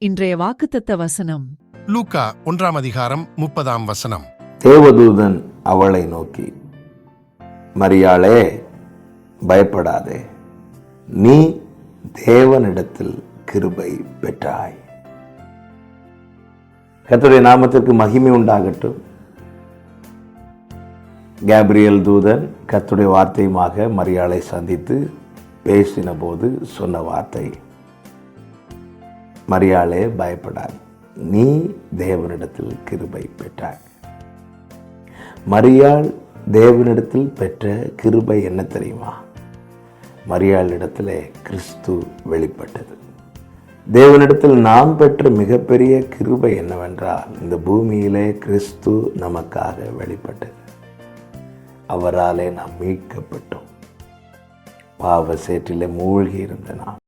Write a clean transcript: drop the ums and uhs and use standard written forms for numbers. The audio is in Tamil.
இன்றைய வாக்குத்தத்த வசனம் லூக்கா 1:30. தேவதூதன் அவளை நோக்கி, மரியாளே, பயப்படாதே, நீ தேவனிடத்தில் கிருபை பெற்றாய். கர்த்தருடைய நாமத்திற்கு மகிமை உண்டாகட்டும். கேப்ரியல் தூதன் கர்த்தருடைய வார்த்தையுமாக மரியாளை சந்தித்து பேசின போது சொன்ன வார்த்தை, மரியாளே, பயப்படாது, நீ தேவனிடத்தில் கிருபை பெற்றாய். மரியாள் தேவனிடத்தில் பெற்ற கிருபை என்ன தெரியுமா? மரியாளிடத்திலே கிறிஸ்து வெளிப்பட்டது. தேவனிடத்தில் நாம் பெற்ற மிகப்பெரிய கிருபை என்னவென்றால், இந்த பூமியிலே கிறிஸ்து நமக்காக வெளிப்பட்டது. அவராலே நாம் மீட்கப்பட்டோம். பாவ சேற்றிலே மூழ்கி இருந்த நாம்